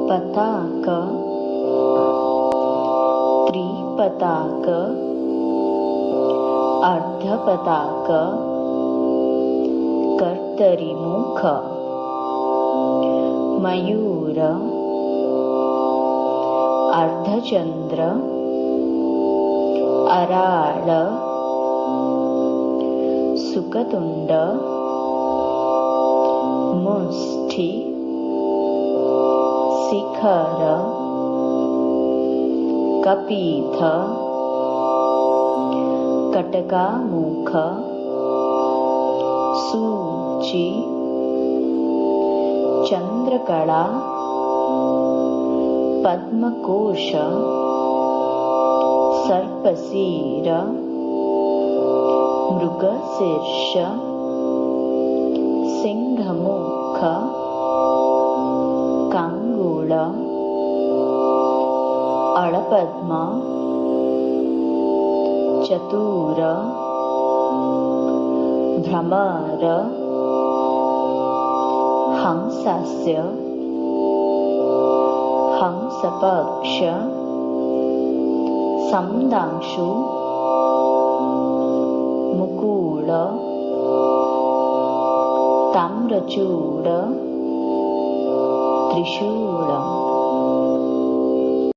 पताक, त्रिपताक, अर्धपताक, कर्तरिमुख, मयूर, अर्धचंद्र, अराळ, सुकतुंड, मुष्टि, शिखर, कपीथ, कटकामुख, सूची, चंद्रकला, पद्मकोश, सर्पशीर, मृगशीर्ष, सिंहमुख, कांगूल, अळपद्म, चतुर, भ्रमर, हंसस्य, हंसपक्ष, संदांशु, मुकुल, ताम्रचूड, त्रिशूल।